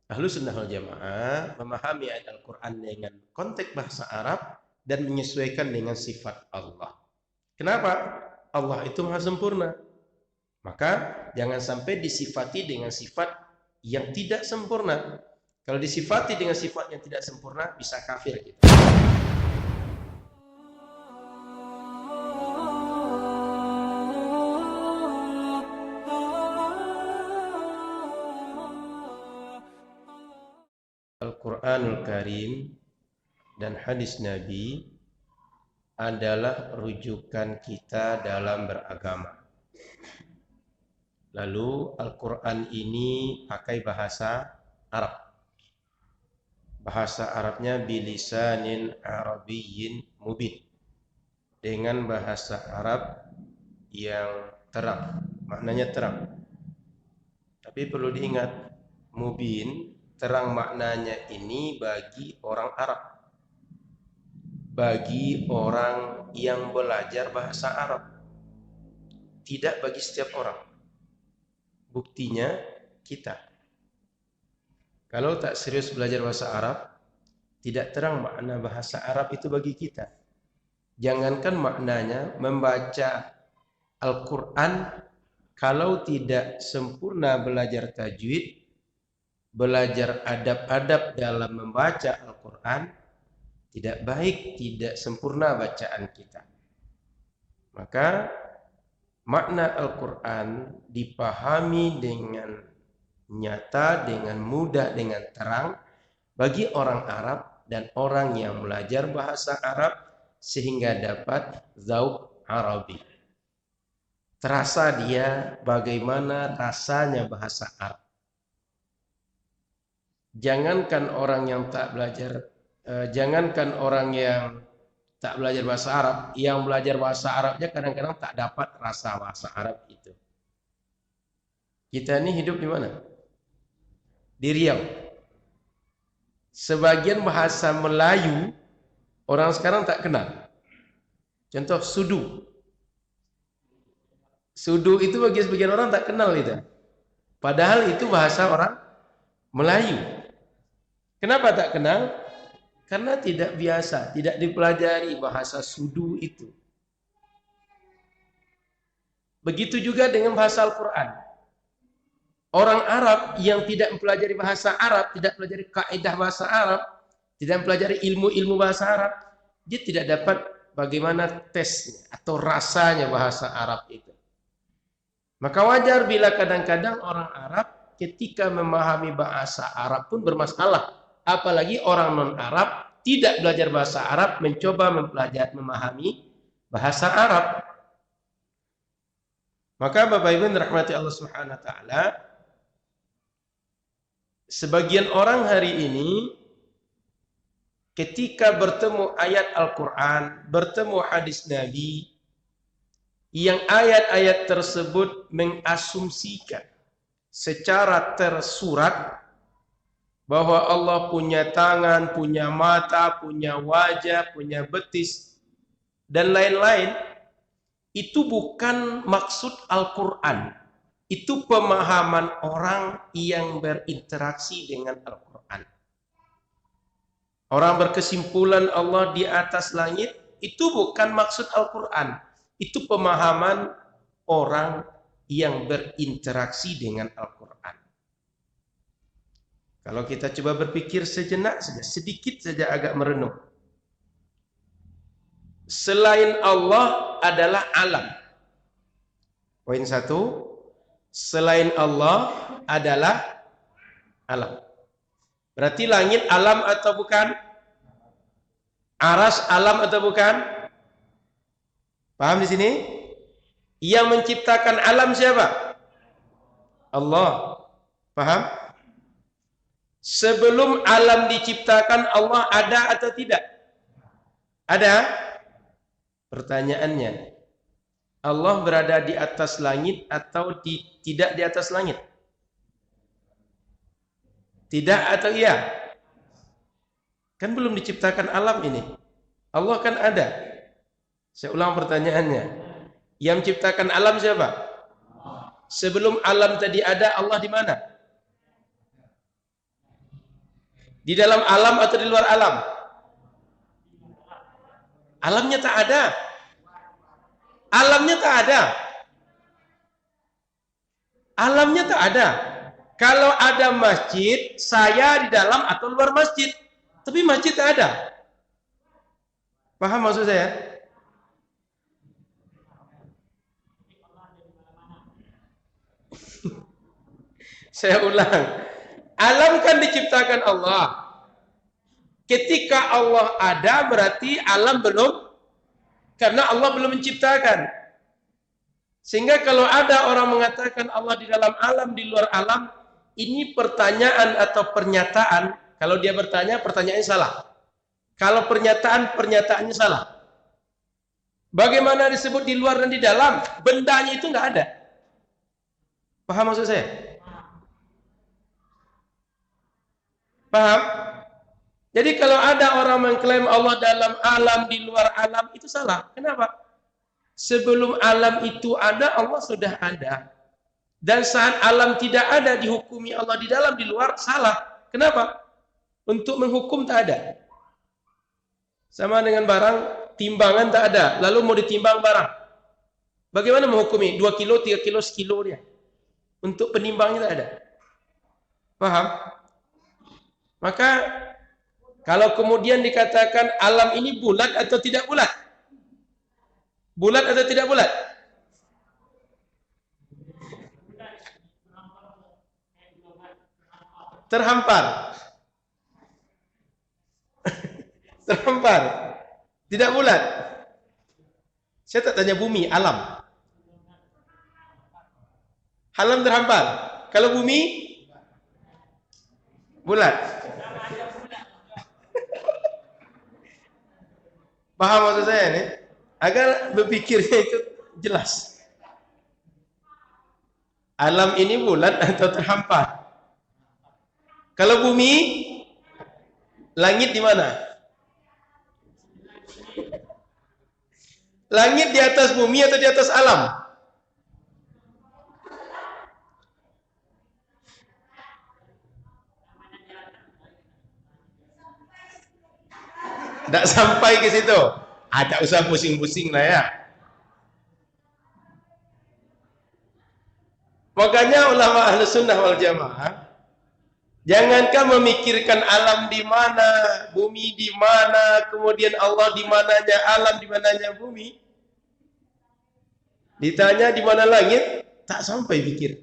Ahlussunnah wal Jamaah memahami ayat Al-Quran dengan konteks bahasa Arab dan menyesuaikan dengan sifat Allah. Kenapa? Allah itu maha sempurna. Maka jangan sampai disifati dengan sifat yang tidak sempurna. Kalau disifati dengan sifat yang tidak sempurna, bisa kafir kita. Al-Quranul Karim dan hadis Nabi adalah rujukan kita dalam beragama. Lalu Al-Quran ini pakai bahasa Arab. Bahasa Arabnya bilisanin arabiyyin mubin. Dengan bahasa Arab yang terang. Maknanya terang. Tapi perlu diingat, mubin, terang maknanya ini bagi orang Arab. Bagi orang yang belajar bahasa Arab. Tidak bagi setiap orang. Buktinya kita. Kalau tak serius belajar bahasa Arab, tidak terang makna bahasa Arab itu bagi kita. Jangankan maknanya, membaca Al-Quran, kalau tidak sempurna belajar tajwid, belajar adab-adab dalam membaca Al-Quran, tidak baik, tidak sempurna bacaan kita. Maka makna Al-Quran dipahami dengan nyata, dengan mudah, dengan terang bagi orang Arab dan orang yang belajar bahasa Arab sehingga dapat zauq Arabi. Terasa dia bagaimana rasanya bahasa Arab. Jangankan orang yang tak belajar, jangankan orang yang tak belajar bahasa Arab, yang belajar bahasa Arabnya kadang-kadang tak dapat rasa bahasa Arab itu. Kita ini hidup di mana? Di Riau. Sebagian bahasa Melayu orang sekarang tak kenal. Contoh sudu. Sudu itu bagi sebagian orang tak kenal itu. Padahal itu bahasa orang Melayu. Kenapa tak kenal? Karena tidak biasa, tidak dipelajari bahasa sudu itu. Begitu juga dengan bahasa Al-Quran. Orang Arab yang tidak mempelajari bahasa Arab, tidak mempelajari kaidah bahasa Arab, tidak mempelajari ilmu-ilmu bahasa Arab, dia tidak dapat bagaimana tesnya atau rasanya bahasa Arab itu. Maka wajar bila kadang-kadang orang Arab ketika memahami bahasa Arab pun bermasalah. Apalagi orang non-Arab tidak belajar bahasa Arab mencoba mempelajari memahami bahasa Arab. Maka Bapak Ibu dirahmati Allah Subhanahu wa taala, sebagian orang hari ini ketika bertemu ayat Al-Quran, bertemu hadis Nabi, yang ayat-ayat tersebut mengasumsikan secara tersurat bahwa Allah punya tangan, punya mata, punya wajah, punya betis, dan lain-lain, itu bukan maksud Al-Quran. Itu pemahaman orang yang berinteraksi dengan Al-Quran. Orang berkesimpulan Allah di atas langit, itu bukan maksud Al-Quran. Itu pemahaman orang yang berinteraksi dengan Al-Quran. Kalau kita coba berpikir sejenak saja, sedikit saja agak merenung. Selain Allah adalah alam. Poin satu, selain Allah adalah alam. Berarti langit alam atau bukan? Aras alam atau bukan? Paham di sini? Yang menciptakan alam siapa? Allah. Paham? Sebelum alam diciptakan Allah ada atau tidak? Ada? Pertanyaannya, Allah berada di atas langit atau tidak di atas langit? Tidak atau iya? Kan belum diciptakan alam ini. Allah kan ada. Saya ulang pertanyaannya. Yang menciptakan alam siapa? Sebelum alam tadi ada, Allah di mana? Di dalam alam atau di luar alam? Alamnya tak ada. Alamnya tak ada. Alamnya tak ada. Kalau ada masjid, saya di dalam atau luar masjid. Tapi masjid tak ada. Paham maksud saya? Saya ulang. Alam kan diciptakan Allah. Ketika Allah ada berarti alam belum, karena Allah belum menciptakan. Sehingga kalau ada orang mengatakan Allah di dalam alam, di luar alam, ini pertanyaan atau pernyataan. Kalau dia bertanya, pertanyaannya salah. Kalau pernyataan, pernyataannya salah. Bagaimana disebut di luar dan di dalam? Bendanya itu nggak ada. Paham maksud saya? Paham? Jadi kalau ada orang mengklaim Allah dalam alam, di luar alam, itu salah. Kenapa? Sebelum alam itu ada, Allah sudah ada. Dan saat alam tidak ada, dihukumi Allah di dalam, di luar, salah. Kenapa? Untuk menghukum tak ada. Sama dengan barang, timbangan tak ada. Lalu mau ditimbang barang. Bagaimana menghukumi? 2 kilo, 3 kilo, sekilo dia. Untuk penimbangnya tak ada. Paham? Maka kalau kemudian dikatakan alam ini bulat atau tidak bulat? Bulat atau tidak bulat? Terhampar. Terhampar. Tidak bulat. Saya tak tanya bumi, alam. Alam terhampar. Kalau bumi bulat. Paham maksud saya nih? Agar berpikirnya itu jelas. Alam ini bulat atau terhampar? Kalau bumi, langit di mana? Langit di atas bumi atau di atas alam? Tak sampai ke situ. Tak usah pusing-pusing lah ya. Makanya ulama ahli sunnah wal jamaah, jangankan memikirkan alam di mana, bumi di mana, kemudian Allah di mananya alam, di mananya bumi. Ditanya di mana langit, tak sampai pikir.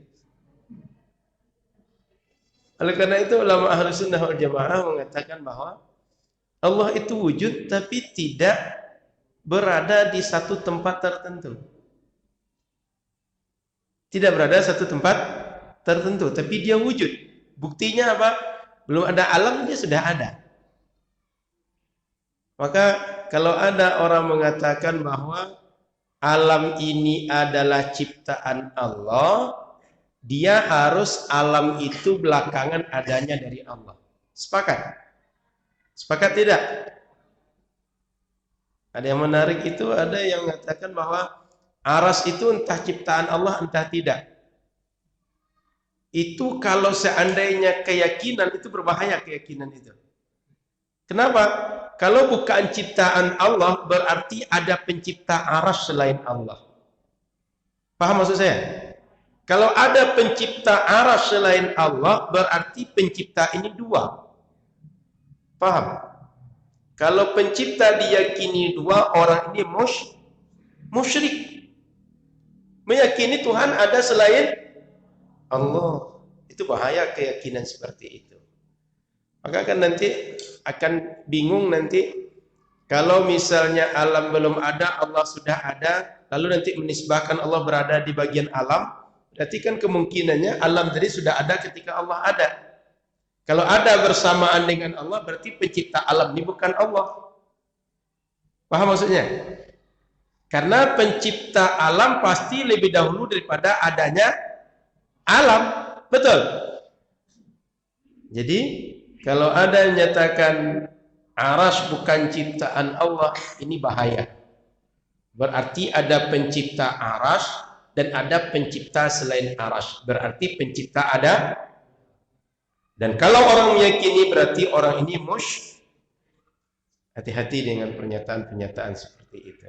Oleh karena itu ulama ahli sunnah wal jamaah mengatakan bahwa Allah itu wujud tapi tidak berada di satu tempat tertentu. Tidak berada di satu tempat tertentu, tapi dia wujud. Buktinya apa? Belum ada alam, dia sudah ada. Maka kalau ada orang mengatakan bahwa alam ini adalah ciptaan Allah, dia harus alam itu belakangan adanya dari Allah. Sepakat? Sepakat tidak? Ada yang menarik itu, ada yang mengatakan bahwa aras itu entah ciptaan Allah, entah tidak. Itu kalau seandainya keyakinan, itu berbahaya keyakinan itu. Kenapa? Kalau bukan ciptaan Allah, berarti ada pencipta aras selain Allah. Paham maksud saya? Kalau ada pencipta aras selain Allah, berarti pencipta ini dua. Paham? Kalau pencipta diyakini dua, orang ini musyrik. Meyakini Tuhan ada selain Allah. Itu bahaya keyakinan seperti itu. Maka kan nanti akan bingung nanti kalau misalnya alam belum ada, Allah sudah ada, lalu nanti menisbahkan Allah berada di bagian alam, berarti kan kemungkinannya alam tadi sudah ada ketika Allah ada. Kalau ada bersamaan dengan Allah, berarti pencipta alam ini bukan Allah. Paham maksudnya? Karena pencipta alam pasti lebih dahulu daripada adanya alam. Betul? Jadi, kalau ada yang menyatakan aras bukan ciptaan Allah, ini bahaya. Berarti ada pencipta aras dan ada pencipta selain aras. Berarti pencipta ada Dan kalau orang meyakini berarti orang ini hati-hati dengan pernyataan-pernyataan seperti itu.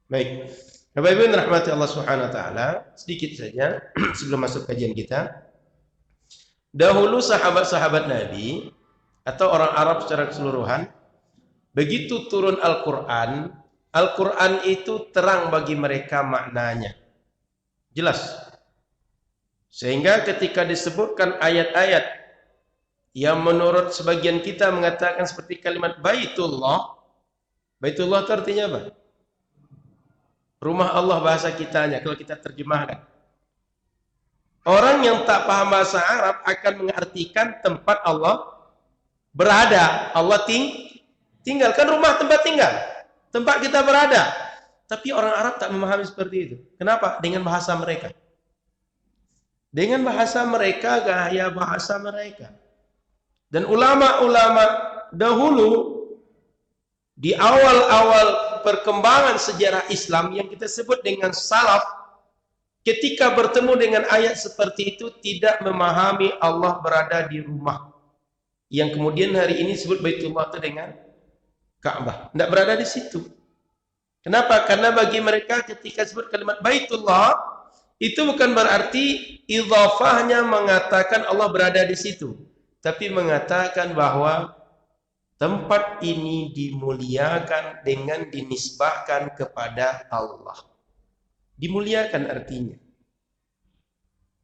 Baik, Bapak Ibu yang dirahmati Allah Subhanahu wa taala, sedikit saja sebelum masuk kajian kita. Dahulu sahabat-sahabat Nabi atau orang Arab secara keseluruhan, begitu turun Al-Qur'an, Al-Qur'an itu terang bagi mereka maknanya. Jelas. Sehingga ketika disebutkan ayat-ayat yang menurut sebagian kita mengatakan seperti kalimat Baitullah. Baitullah itu artinya apa? Rumah Allah bahasa kitanya kalau kita terjemahkan. Orang yang tak paham bahasa Arab akan mengartikan tempat Allah berada. Allah tinggal, kan rumah tempat tinggal. Tempat kita berada. Tapi orang Arab tak memahami seperti itu. Kenapa? Dengan bahasa mereka. Dengan bahasa mereka, gaya bahasa mereka. Dan ulama-ulama dahulu di awal-awal perkembangan sejarah Islam yang kita sebut dengan salaf, ketika bertemu dengan ayat seperti itu tidak memahami Allah berada di rumah. Yang kemudian hari ini disebut Baitullah itu dengan Ka'bah. Tidak berada di situ. Kenapa? Karena bagi mereka ketika disebut kalimat Baitullah, itu bukan berarti idhafahnya mengatakan Allah berada di situ. Tapi mengatakan bahwa tempat ini dimuliakan dengan dinisbahkan kepada Allah. Dimuliakan artinya.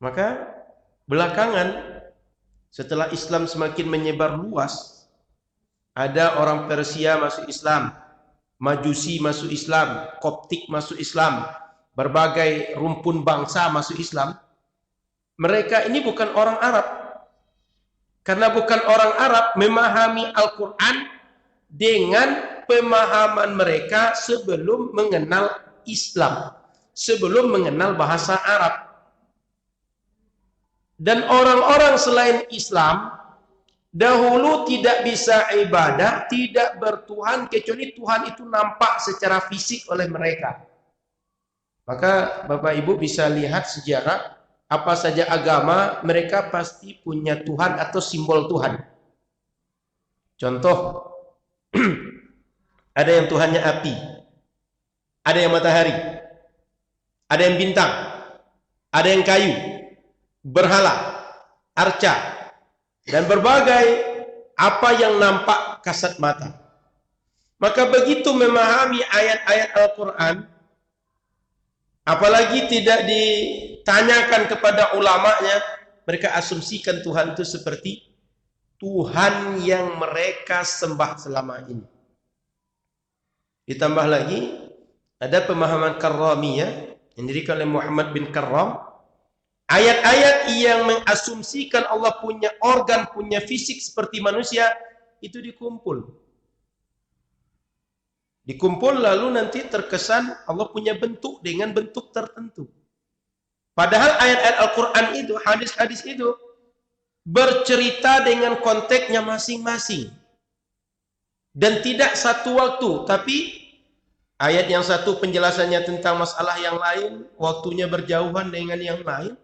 Maka belakangan setelah Islam semakin menyebar luas, ada orang Persia masuk Islam, Majusi masuk Islam, Koptik masuk Islam, berbagai rumpun bangsa masuk Islam. Mereka ini bukan orang Arab. Karena bukan orang Arab memahami Al-Quran dengan pemahaman mereka sebelum mengenal Islam, sebelum mengenal bahasa Arab. Dan orang-orang selain Islam dahulu tidak bisa ibadah, tidak bertuhan kecuali Tuhan itu nampak secara fisik oleh mereka. Maka Bapak Ibu bisa lihat sejarah, apa saja agama mereka pasti punya Tuhan atau simbol Tuhan. Contoh, ada yang Tuhannya api, ada yang matahari, ada yang bintang, ada yang kayu, berhala, arca, dan berbagai apa yang nampak kasat mata. Maka begitu memahami ayat-ayat Al-Quran, apalagi tidak ditanyakan kepada ulamanya, mereka asumsikan Tuhan itu seperti Tuhan yang mereka sembah selama ini. Ditambah lagi, ada pemahaman Karramiyah yang didirikan oleh Muhammad bin Karram. Ayat-ayat yang mengasumsikan Allah punya organ, punya fisik seperti manusia, itu dikumpul. Dikumpul lalu nanti terkesan Allah punya bentuk dengan bentuk tertentu. Padahal ayat-ayat Al-Quran itu, hadis-hadis itu bercerita dengan konteksnya masing-masing. Dan tidak satu waktu, tapi ayat yang satu penjelasannya tentang masalah yang lain, waktunya berjauhan dengan yang lain.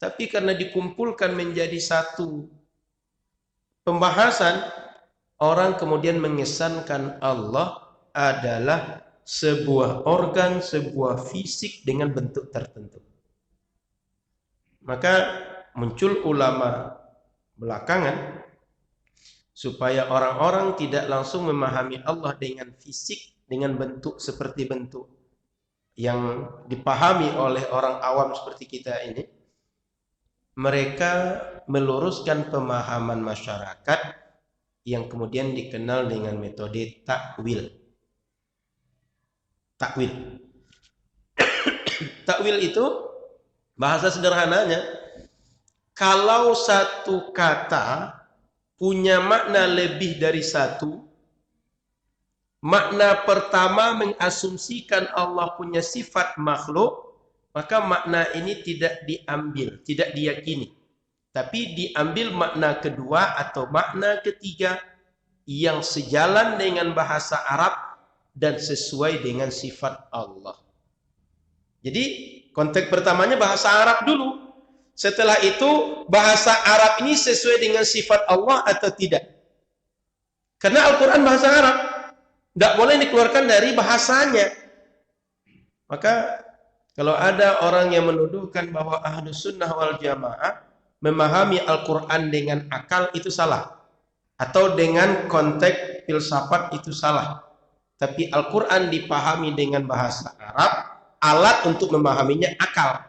Tapi karena dikumpulkan menjadi satu pembahasan, orang kemudian mengesankan Allah adalah sebuah organ, sebuah fisik dengan bentuk tertentu. Maka muncul ulama belakangan supaya orang-orang tidak langsung memahami Allah dengan fisik, dengan bentuk seperti bentuk yang dipahami oleh orang awam seperti kita ini. Mereka meluruskan pemahaman masyarakat yang kemudian dikenal dengan metode takwil. Takwil. Takwil itu bahasa sederhananya, kalau satu kata punya makna lebih dari satu, makna pertama mengasumsikan Allah punya sifat makhluk, maka makna ini tidak diambil, tidak diyakini. Tapi diambil makna kedua atau makna ketiga yang sejalan dengan bahasa Arab dan sesuai dengan sifat Allah. Jadi konteks pertamanya bahasa Arab dulu. Setelah itu bahasa Arab ini sesuai dengan sifat Allah atau tidak? Karena Al-Quran bahasa Arab, tidak boleh dikeluarkan dari bahasanya. Maka kalau ada orang yang menuduhkan bahwa Ahlus Sunnah wal Jamaah memahami Al-Quran dengan akal, itu salah. Atau dengan konteks filsafat, itu salah. Tapi Al-Quran dipahami dengan bahasa Arab, alat untuk memahaminya akal.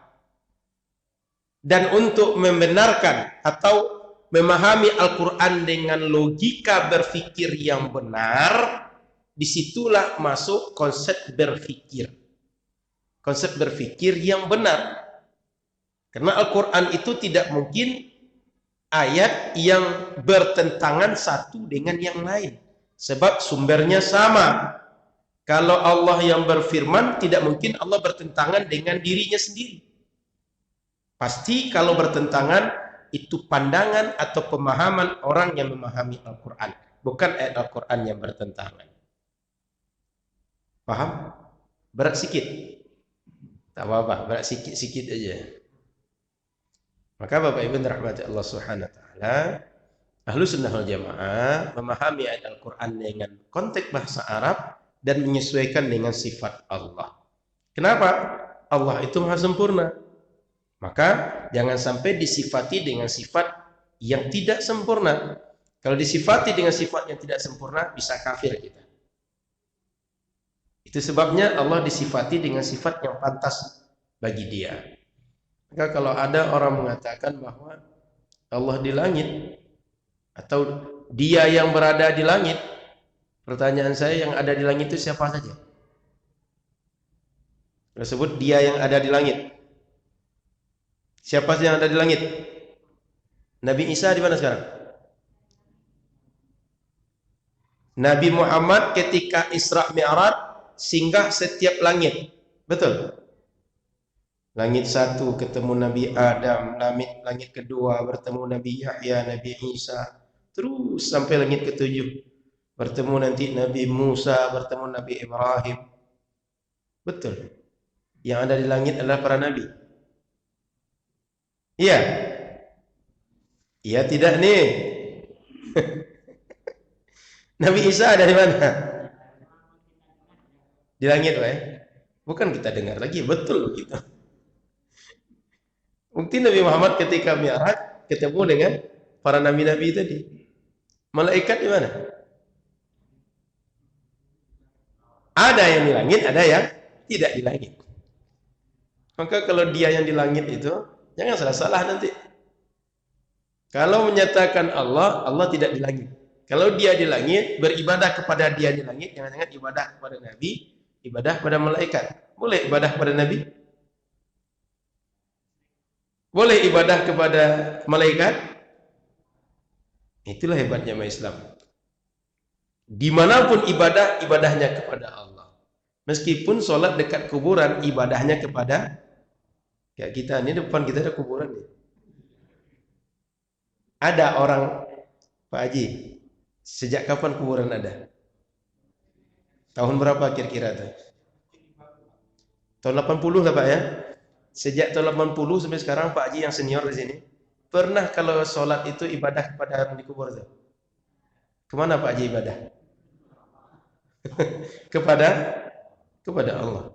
Dan untuk membenarkan atau memahami Al-Quran dengan logika berpikir yang benar, disitulah masuk konsep berpikir. Konsep berpikir yang benar. Karena Al-Quran itu tidak mungkin ayat yang bertentangan satu dengan yang lain. Sebab sumbernya sama. Kalau Allah yang berfirman, tidak mungkin Allah bertentangan dengan dirinya sendiri. Pasti kalau bertentangan, itu pandangan atau pemahaman orang yang memahami Al-Quran. Bukan ayat Al-Quran yang bertentangan. Paham? Berat sikit. Tak apa-apa, berat sikit-sikit aja. Maka Bapak Ibu rahmati Allah Subhanahu wa taala, Ahlus Sunnah wal Jamaah memahami ayat Al-Qur'an dengan konteks bahasa Arab dan menyesuaikan dengan sifat Allah. Kenapa? Allah itu Maha sempurna. Maka jangan sampai disifati dengan sifat yang tidak sempurna. Kalau disifati dengan sifat yang tidak sempurna, bisa kafir kita. Itu sebabnya Allah disifati dengan sifat yang pantas bagi Dia. Maka kalau ada orang mengatakan bahwa Allah di langit atau Dia yang berada di langit, pertanyaan saya, yang ada di langit itu siapa saja? Tersebut Dia yang ada di langit. Siapa yang ada di langit? Nabi Isa di mana sekarang? Nabi Muhammad ketika Isra Mi'raj singgah setiap langit. Betul? Langit satu ketemu Nabi Adam, langit kedua bertemu Nabi Yahya, Nabi Isa, terus sampai langit ketujuh bertemu nanti Nabi Musa, bertemu Nabi Ibrahim. Betul? Yang ada di langit adalah para nabi. Iya? Iya tidak nih? Nabi Isa ada di mana? Di langit, Pak ya? Bukan kita dengar lagi, betul gitu. Bukti Nabi Muhammad ketika Mi'raj ketemu dengan para nabi-nabi tadi. Malaikat di mana? Ada yang di langit, ada yang tidak di langit. Maka kalau Dia yang di langit itu, jangan salah-salah nanti. Kalau menyatakan Allah, Allah tidak di langit. Kalau Dia di langit, beribadah kepada Dia di langit, jangan-jangan ibadah kepada Nabi, ibadah pada malaikat. Boleh ibadah kepada Nabi? Boleh ibadah kepada malaikat? Itulah hebatnya Islam. Dimanapun ibadah, ibadahnya kepada Allah. Meskipun sholat dekat kuburan, ibadahnya kepada kayak kita. Ini depan kita ada kuburan nih. Ada orang, Pak Haji, sejak kapan kuburan ada? Tahun berapa kira-kira tuh? Tahun 80 lah Pak ya. Sejak tahun 80 sampai sekarang Pak Haji yang senior di sini, pernah kalau sholat itu ibadah kepada orang di kubur tuh? Kemana Pak Haji ibadah? kepada Allah.